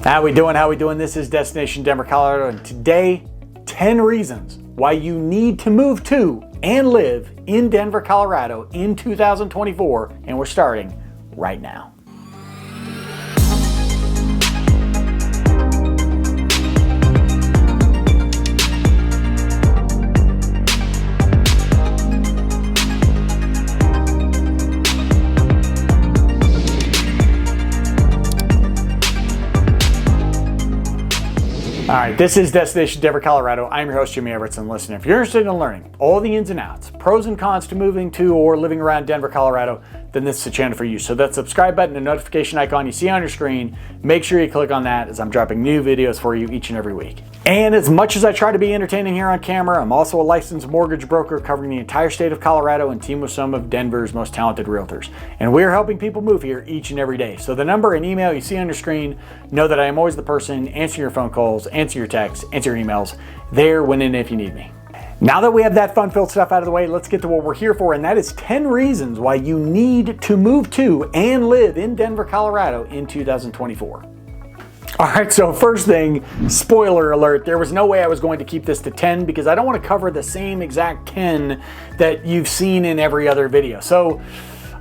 How we doing? This is Destination Denver, Colorado, and today, 10 reasons why you need to move to and live in Denver, Colorado in 2024, and we're starting right now. All right, this is Destination Denver, Colorado. I'm your host, Jimmy Everetson. Listen, if you're interested in learning all the ins and outs, pros and cons to moving to or living around Denver, Colorado, then this is the channel for you. So that subscribe button and notification icon you see on your screen, make sure you click on that as I'm dropping new videos for you each and every week. And as much as I try to be entertaining here on camera, I'm also a licensed mortgage broker covering the entire state of Colorado and team with some of Denver's most talented realtors. And we're helping people move here each and every day. So the number and email you see on your screen, know that I am always the person answering your phone calls, answer your texts, answer your emails, there when and if you need me. Now that we have that fun-filled stuff out of the way, let's get to what we're here for, and that is 10 reasons why you need to move to and live in Denver, Colorado in 2024. All right, so first thing, spoiler alert, there was no way I was going to keep this to 10 because I don't want to cover the same exact 10 that you've seen in every other video. So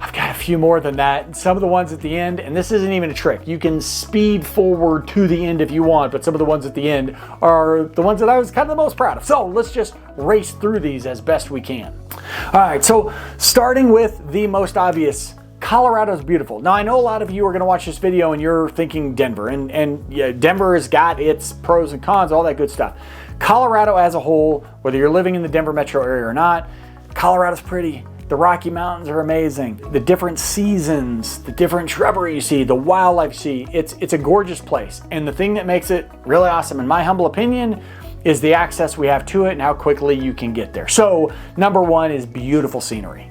I've got a few more than that. Some of the ones at the end, and this isn't even a trick. You can speed forward to the end if you want, but some of the ones at the end are the ones that I was kind of the most proud of. So let's just race through these as best we can. All right, so starting with the most obvious, Colorado's beautiful. Now I know a lot of you are gonna watch this video and you're thinking Denver, and yeah, Denver has got its pros and cons, all that good stuff. Colorado as a whole, whether you're living in the Denver metro area or not, Colorado's pretty. The Rocky Mountains are amazing. The different seasons, the different shrubbery you see, the wildlife you see, it's a gorgeous place. And the thing that makes it really awesome, in my humble opinion, is the access we have to it and how quickly you can get there. So number one is beautiful scenery.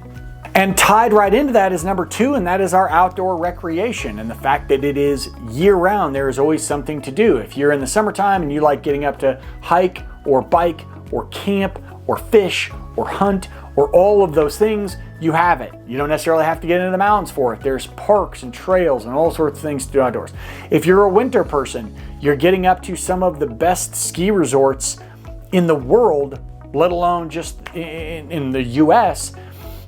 And tied right into that is number two, and that is our outdoor recreation and the fact that it is year-round. There is always something to do. If you're in the summertime and you like getting up to hike or bike or camp or fish or hunt or all of those things, you have it. You don't necessarily have to get into the mountains for it. There's parks and trails and all sorts of things to do outdoors. If you're a winter person, you're getting up to some of the best ski resorts in the world, let alone just in the US,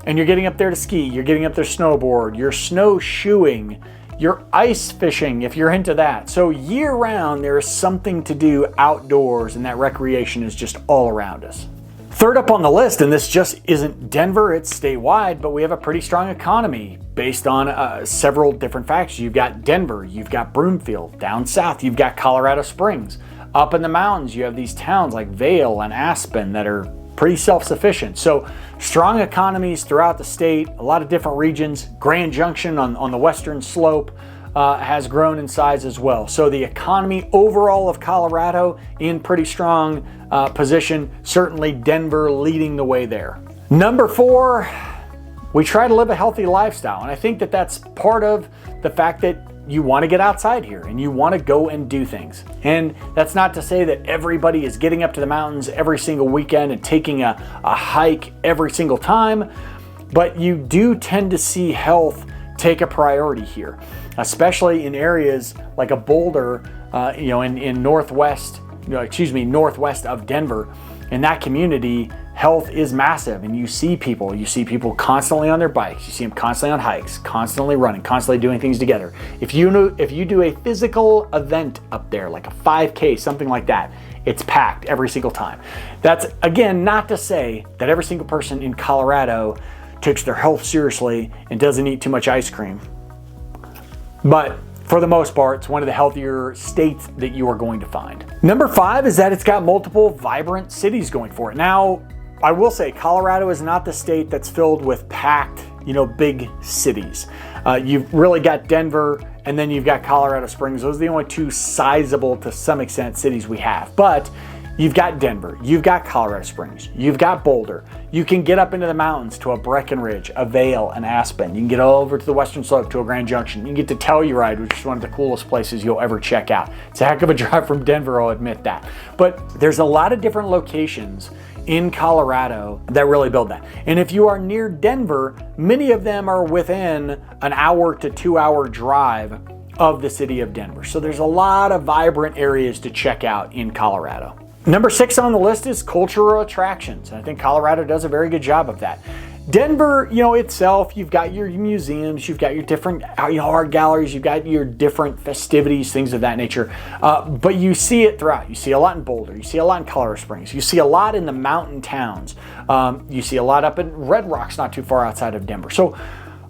and you're getting up there to ski, you're getting up there to snowboard, you're snowshoeing, you're ice fishing if you're into that. So year round, there is something to do outdoors, and that recreation is just all around us. Third up on the list, and this just isn't Denver, it's statewide, but we have a pretty strong economy based on several different factors. You've got Denver, you've got Broomfield. Down south, you've got Colorado Springs. Up in the mountains, you have these towns like Vail and Aspen that are pretty self-sufficient. So strong economies throughout the state, a lot of different regions. Grand Junction on the western slope has grown in size as well. So the economy overall of Colorado in pretty strong position, certainly Denver leading the way there. Number four, we try to live a healthy lifestyle. And I think that that's part of the fact that you want to get outside here and you want to go and do things. And that's not to say that everybody is getting up to the mountains every single weekend and taking a hike every single time, but you do tend to see health take a priority here, especially in areas like a Boulder, in northwest of Denver. In that community, health is massive, and you see people constantly on their bikes, you see them constantly on hikes, constantly running, constantly doing things together. If you do a physical event up there, like a 5K, something like that, it's packed every single time. That's, again, not to say that every single person in Colorado takes their health seriously and doesn't eat too much ice cream. But for the most part, it's one of the healthier states that you are going to find. Number five is that it's got multiple vibrant cities going for it. Now, I will say Colorado is not the state that's filled with packed, big cities. You've really got Denver, and then you've got Colorado Springs. Those are the only two sizable, to some extent, cities we have. But you've got Denver, you've got Colorado Springs, you've got Boulder. You can get up into the mountains to a Breckenridge, a Vail, an Aspen. You can get over to the western slope to a Grand Junction. You can get to Telluride, which is one of the coolest places you'll ever check out. It's a heck of a drive from Denver, I'll admit that. But there's a lot of different locations in Colorado that really build that. And if you are near Denver, many of them are within an hour to 2 hour drive of the city of Denver. So there's a lot of vibrant areas to check out in Colorado. Number 6 on the list is cultural attractions. I think Colorado does a very good job of that. Denver, itself, you've got your museums, you've got your different art galleries, you've got your different festivities, things of that nature. But you see it throughout. You see a lot in Boulder. You see a lot in Colorado Springs. You see a lot in the mountain towns. You see a lot up in Red Rocks, not too far outside of Denver. So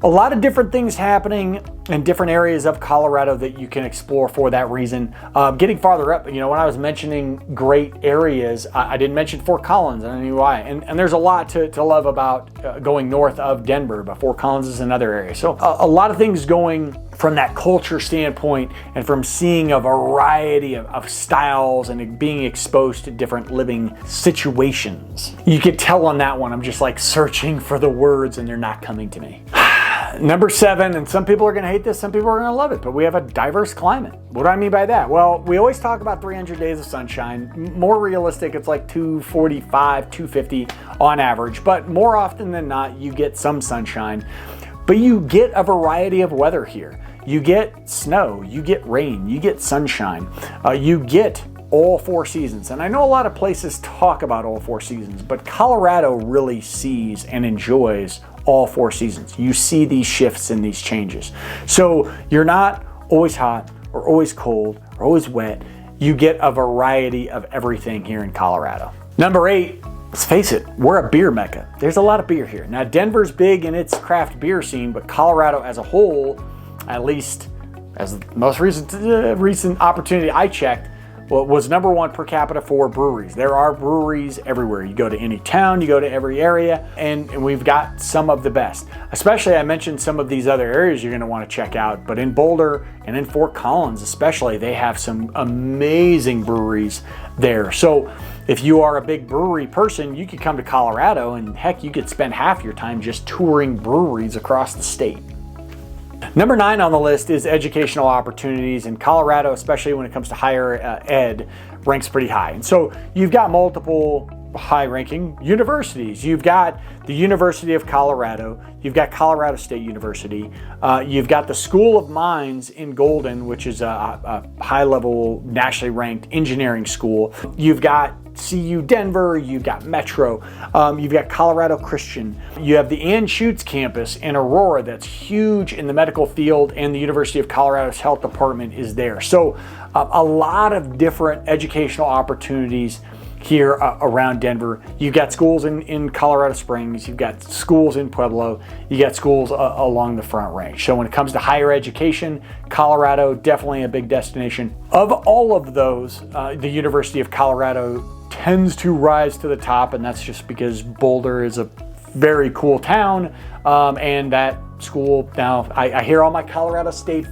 a lot of different things happening in different areas of Colorado that you can explore for that reason. Getting farther up, when I was mentioning great areas, I didn't mention Fort Collins. I don't know why. And there's a lot to love about going north of Denver, but Fort Collins is another area. So a lot of things going from that culture standpoint and from seeing a variety of styles and being exposed to different living situations. You could tell on that one, I'm just like searching for the words and they're not coming to me. Number 7, and some people are going to hate this, some people are going to love it, but we have a diverse climate. What do I mean by that? Well, we always talk about 300 days of sunshine. More realistic, it's like 245, 250 on average, but more often than not, you get some sunshine. But you get a variety of weather here. You get snow, you get rain, you get sunshine, you get all 4 seasons. And I know a lot of places talk about all 4 seasons, but Colorado really sees and enjoys all 4 seasons. You see these shifts and these changes. So you're not always hot or always cold or always wet. You get a variety of everything here in Colorado. Number 8, let's face it, we're a beer mecca. There's a lot of beer here. Now Denver's big in its craft beer scene, but Colorado as a whole, at least as the most recent opportunity I checked, was number 1 per capita for breweries. There are breweries everywhere. You go to any town, you go to every area, and we've got some of the best. Especially, I mentioned some of these other areas you're going to want to check out, but in Boulder and in Fort Collins especially, they have some amazing breweries there. So if you are a big brewery person, you could come to Colorado, and heck, you could spend half your time just touring breweries across the state. Number 9 on the list is educational opportunities, and Colorado, especially when it comes to higher ed, ranks pretty high. And so you've got multiple high-ranking universities. You've got the University of Colorado, you've got Colorado State University, you've got the School of Mines in Golden, which is a high-level, nationally ranked engineering school. You've got CU Denver, you've got Metro, you've got Colorado Christian, you have the Anschutz campus in Aurora that's huge in the medical field, and the University of Colorado's health department is there. So a lot of different educational opportunities here around Denver. You've got schools in Colorado Springs, you've got schools in Pueblo, you got schools along the Front Range. So when it comes to higher education, Colorado, definitely a big destination. Of all of those, the University of Colorado tends to rise to the top, and that's just because Boulder is a very cool town, and that school, now I hear all my Colorado State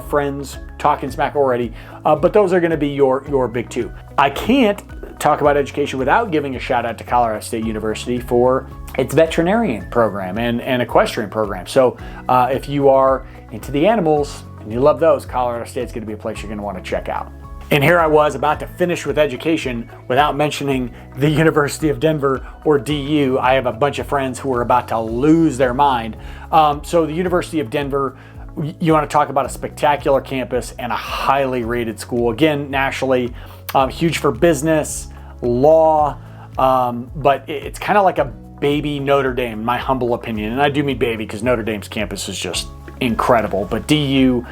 friends talking smack already, but those are going to be your big 2. I can't talk about education without giving a shout out to Colorado State University for its veterinarian program and equestrian program. So if you are into the animals and you love those, Colorado State's going to be a place you're going to want to check out. And here I was about to finish with education without mentioning the University of Denver, or DU. I have a bunch of friends who are about to lose their mind. So the University of Denver, you want to talk about a spectacular campus and a highly rated school. Again, nationally, huge for business, law, but it's kind of like a baby Notre Dame, in my humble opinion. And I do mean baby because Notre Dame's campus is just incredible, but DU,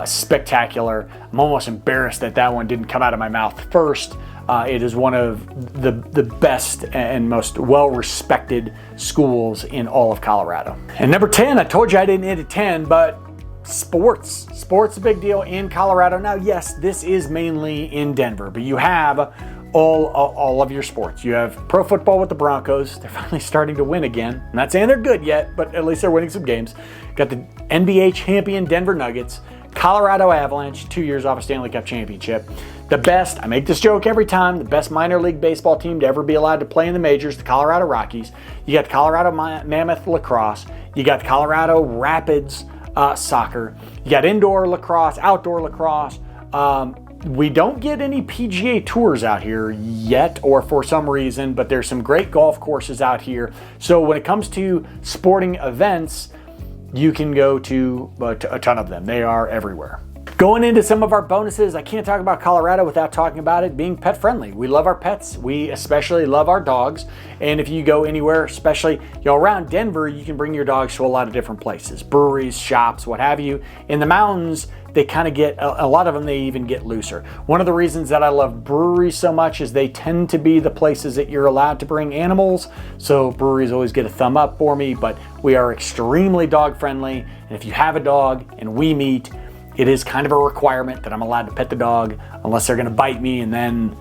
spectacular. I'm almost embarrassed that one didn't come out of my mouth first. It is one of the best and most well-respected schools in all of Colorado. And number 10, I told you I didn't hit a 10, but sports. Sports a big deal in Colorado. Now, yes, this is mainly in Denver, but you have all of your sports. You have pro football with the Broncos. They're finally starting to win again. I'm not saying they're good yet, but at least they're winning some games. Got the NBA champion Denver Nuggets, Colorado Avalanche, 2 years off a Stanley Cup championship. The best, I make this joke every time, the best minor league baseball team to ever be allowed to play in the majors, the Colorado Rockies. You got Colorado Mammoth lacrosse. You got Colorado Rapids soccer. You got indoor lacrosse, outdoor lacrosse. We don't get any PGA tours out here yet, or for some reason, but there's some great golf courses out here. So when it comes to sporting events, you can go to a ton of them. They are everywhere. Going into some of our bonuses, I can't talk about Colorado without talking about it being pet friendly. We love our pets. We especially love our dogs. And if you go anywhere, especially around Denver, you can bring your dogs to a lot of different places, breweries, shops, what have you. In the mountains, they kind of get, a lot of them, they even get looser. One of the reasons that I love breweries so much is they tend to be the places that you're allowed to bring animals. So breweries always get a thumb up for me, but we are extremely dog friendly. And if you have a dog and we meet, it is kind of a requirement that I'm allowed to pet the dog unless they're gonna bite me, and then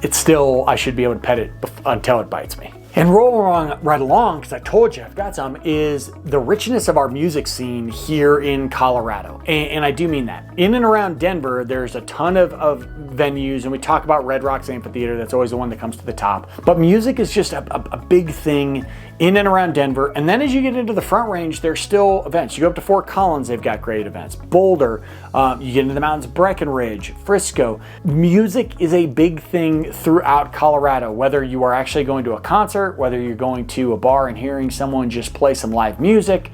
it's still, I should be able to pet it until it bites me. And rolling right along, because I told you I've got some, is the richness of our music scene here in Colorado. And I do mean that. In and around Denver, there's a ton of venues, and we talk about Red Rocks Amphitheater, that's always the one that comes to the top. But music is just a big thing in and around Denver. And then as you get into the Front Range, there's still events. You go up to Fort Collins, they've got great events. Boulder, you get into the mountains, Breckenridge, Frisco. Music is a big thing throughout Colorado, whether you are actually going to a concert, whether you're going to a bar and hearing someone just play some live music.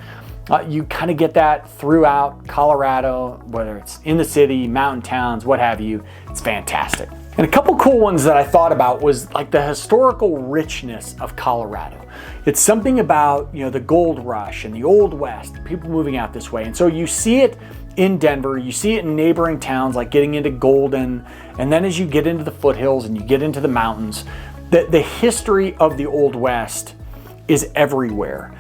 You kind of get that throughout Colorado, whether it's in the city, mountain towns, what have you. It's fantastic. And a couple cool ones that I thought about was like the historical richness of Colorado. It's something about, the gold rush and the old west, people moving out this way. And so you see it in Denver, you see it in neighboring towns like getting into Golden, and then as you get into the foothills and you get into the mountains, the history of the Old West is everywhere.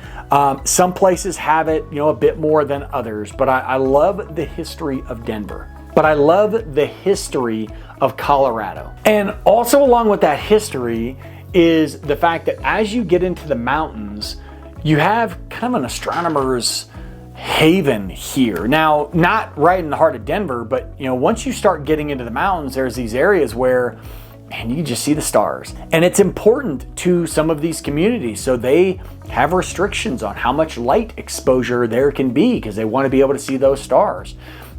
Some places have it, a bit more than others, but I love the history of Denver. But I love the history of Colorado. And also along with that history is the fact that as you get into the mountains, you have kind of an astronomer's haven here. Now, not right in the heart of Denver, but once you start getting into the mountains, there's these areas where, man, you can just see the stars. And it's important to some of these communities. So they have restrictions on how much light exposure there can be because they want to be able to see those stars.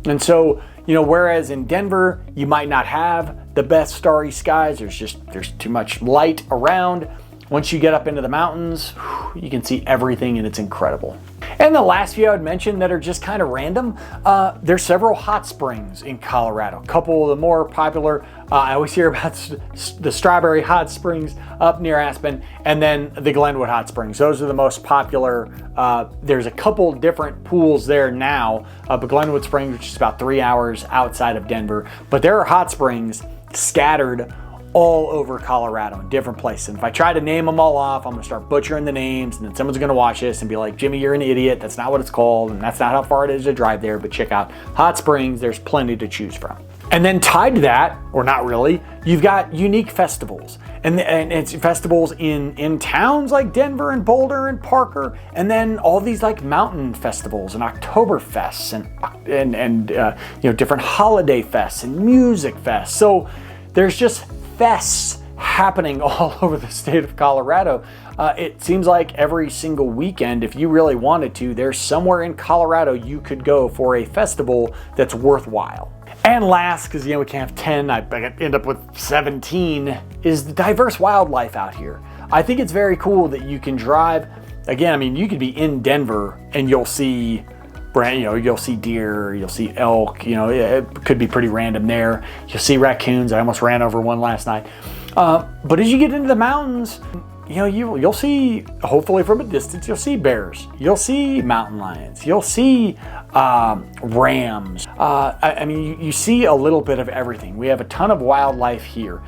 And so, whereas in Denver, you might not have the best starry skies, there's too much light around. Once you get up into the mountains, you can see everything and it's incredible. And the last few I would mention that are just kind of random, there's several hot springs in Colorado. A couple of the more popular, I always hear about the Strawberry Hot Springs up near Aspen, and then the Glenwood Hot Springs. Those are the most popular. There's a couple different pools there now, but Glenwood Springs, which is about 3 hours outside of Denver. But there are hot springs scattered all over Colorado in different places. And if I try to name them all off, I'm gonna start butchering the names, and then someone's gonna watch this and be like, Jimmy, you're an idiot. That's not what it's called, and that's not how far it is to drive there. But check out hot springs. There's plenty to choose from. And then tied to that, or not really, you've got unique festivals. And it's festivals in towns like Denver and Boulder and Parker, and then all these like mountain festivals and Oktoberfests and different holiday fests and music fests. So there's just fests happening all over the state of Colorado. It seems like every single weekend, if you really wanted to, there's somewhere in Colorado you could go for a festival that's worthwhile. And last, because we can't have 10, I end up with 17, is the diverse wildlife out here. I think it's very cool that you can drive. Again, you could be in Denver and you'll see you'll see deer, you'll see elk, it could be pretty random there. You'll see raccoons. I almost ran over one last night. But as you get into the mountains, you'll see, hopefully from a distance, you'll see bears, you'll see mountain lions, you'll see rams. You see a little bit of everything. We have a ton of wildlife here.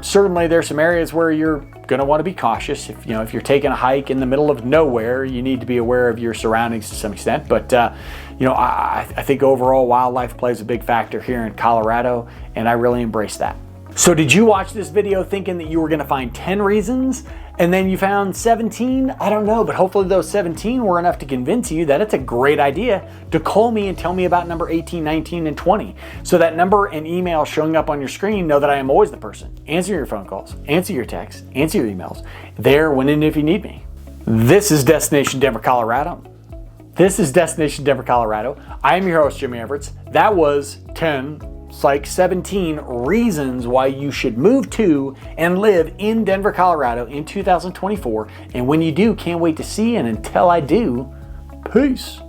Certainly there's some areas where you're going to want to be cautious. If you're taking a hike in the middle of nowhere, you need to be aware of your surroundings to some extent. But I think overall wildlife plays a big factor here in Colorado, and I really embrace that. So did you watch this video thinking that you were going to find 10 reasons and then you found 17? I don't know, but hopefully those 17 were enough to convince you that it's a great idea to call me and tell me about number 18, 19, and 20. So that number and email showing up on your screen, know that I am always the person answering your phone calls, answer your texts, answer your emails, there when and if you need me. This is Destination Denver, Colorado. This is Destination Denver, Colorado. I am your host, Jimmy Everts. That was 10. It's like 17 reasons why you should move to and live in Denver, Colorado in 2024. And when you do, can't wait to see you. And until I do, peace.